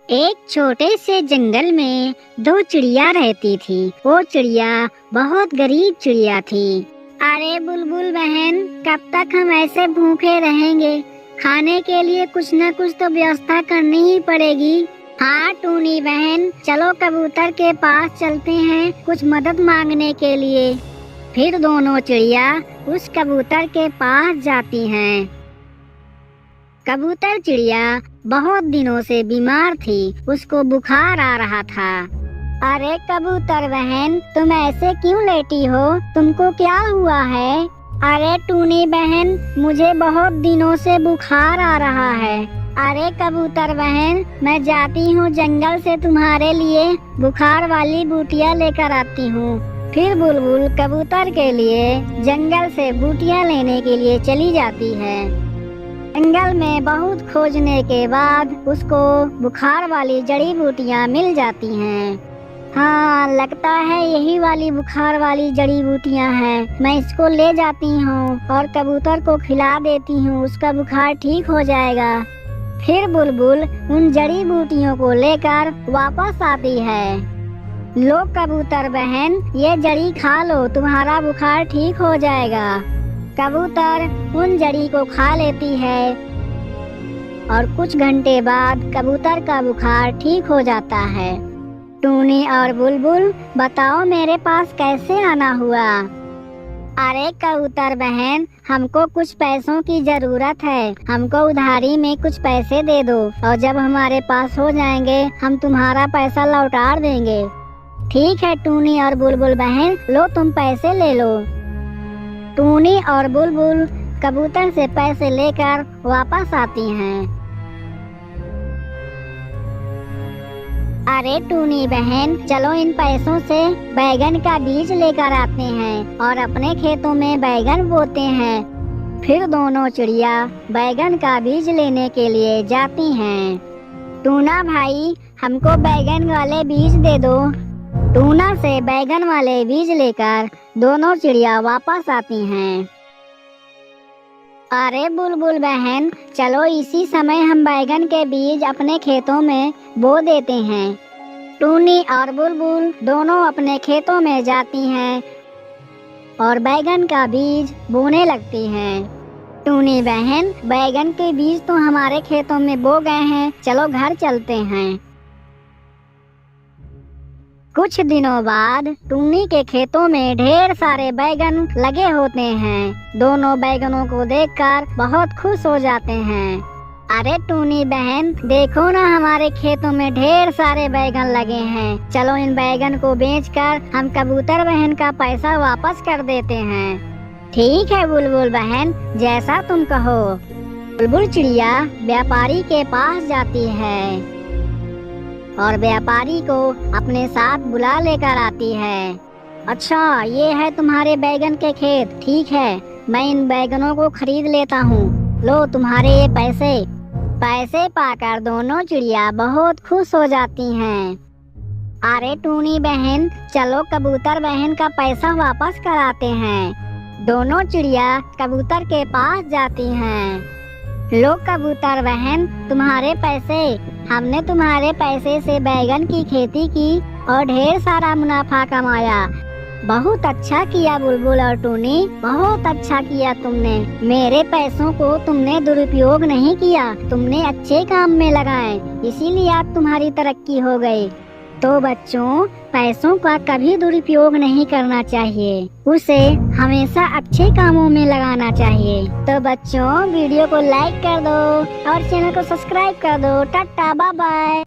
एक छोटे से जंगल में दो चिड़िया रहती थी। वो चिड़िया बहुत गरीब चिड़िया थी। अरे बुलबुल बहन, कब तक हम ऐसे भूखे रहेंगे? खाने के लिए कुछ न कुछ तो व्यवस्था करनी ही पड़ेगी। हाँ टूनी बहन, चलो कबूतर के पास चलते हैं कुछ मदद मांगने के लिए। फिर दोनों चिड़िया उस कबूतर के पास जाती हैं। कबूतर चिड़िया बहुत दिनों से बीमार थी, उसको बुखार आ रहा था। अरे कबूतर बहन, तुम ऐसे क्यों लेटी हो? तुमको क्या हुआ है? अरे टूनी बहन, मुझे बहुत दिनों से बुखार आ रहा है। अरे कबूतर बहन, मैं जाती हूँ जंगल से तुम्हारे लिए बुखार वाली बूटियाँ लेकर आती हूँ। फिर बुलबुल कबूतर के लिए जंगल से बूटियाँ लेने के लिए चली जाती है। जंगल में बहुत खोजने के बाद उसको बुखार वाली जड़ी बूटियाँ मिल जाती हैं। हाँ, लगता है यही वाली बुखार वाली जड़ी बूटियाँ हैं। मैं इसको ले जाती हूँ और कबूतर को खिला देती हूँ, उसका बुखार ठीक हो जाएगा। फिर बुलबुल उन जड़ी बूटियों को लेकर वापस आती है। लो कबूतर बहन, ये जड़ी खा लो, तुम्हारा बुखार ठीक हो जाएगा। कबूतर उन जड़ी को खा लेती है और कुछ घंटे बाद कबूतर का बुखार ठीक हो जाता है। टूनी और बुलबुल, बताओ मेरे पास कैसे आना हुआ? अरे कबूतर बहन, हमको कुछ पैसों की जरूरत है, हमको उधारी में कुछ पैसे दे दो और जब हमारे पास हो जाएंगे हम तुम्हारा पैसा लौटा देंगे। ठीक है टूनी और बुलबुल बहन, लो तुम पैसे ले लो। टूनी और बुलबुल कबूतर से पैसे लेकर वापस आती हैं। अरे टूनी बहन, चलो इन पैसों से बैगन का बीज लेकर आते हैं और अपने खेतों में बैगन बोते हैं। फिर दोनों चिड़िया बैगन का बीज लेने के लिए जाती हैं। टूना भाई, हमको बैगन वाले बीज दे दो। टूना से बैगन वाले बीज लेकर दोनों चिड़िया वापस आती हैं। अरे बुलबुल बहन, चलो इसी समय हम बैगन के बीज अपने खेतों में बो देते हैं। टूनी और बुलबुल दोनों अपने खेतों में जाती हैं और बैगन का बीज बोने लगती हैं। टूनी बहन, बैगन के बीज तो हमारे खेतों में बो गए हैं, चलो घर चलते हैं। कुछ दिनों बाद टूनी के खेतों में ढेर सारे बैगन लगे होते हैं। दोनों बैगनों को देखकर बहुत खुश हो जाते हैं। अरे टूनी बहन, देखो ना, हमारे खेतों में ढेर सारे बैगन लगे हैं। चलो इन बैगन को बेचकर हम कबूतर बहन का पैसा वापस कर देते हैं। ठीक है बुलबुल बहन, जैसा तुम कहो। बुलबुल चिड़िया व्यापारी के पास जाती है और व्यापारी को अपने साथ बुला लेकर आती है। अच्छा, ये है तुम्हारे बैगन के खेत, ठीक है, मैं इन बैगनों को खरीद लेता हूँ, लो तुम्हारे ये पैसे। पैसे पाकर दोनों चिड़िया बहुत खुश हो जाती हैं। अरे टूनी बहन, चलो कबूतर बहन का पैसा वापस कराते हैं। दोनों चिड़िया कबूतर के पास जाती हैं। लो कबूतर बहन, तुम्हारे पैसे। हमने तुम्हारे पैसे से बैगन की खेती की और ढेर सारा मुनाफा कमाया। बहुत अच्छा किया बुलबुल और टूनी, बहुत अच्छा किया तुमने। मेरे पैसों को तुमने दुरुपयोग नहीं किया, तुमने अच्छे काम में लगाए, इसीलिए आज तुम्हारी तरक्की हो गई। तो बच्चों, पैसों का कभी दुरुपयोग नहीं करना चाहिए, उसे हमेशा अच्छे कामों में लगाना चाहिए। तो बच्चों, वीडियो को लाइक कर दो और चैनल को सब्सक्राइब कर दो। Tata bye bye.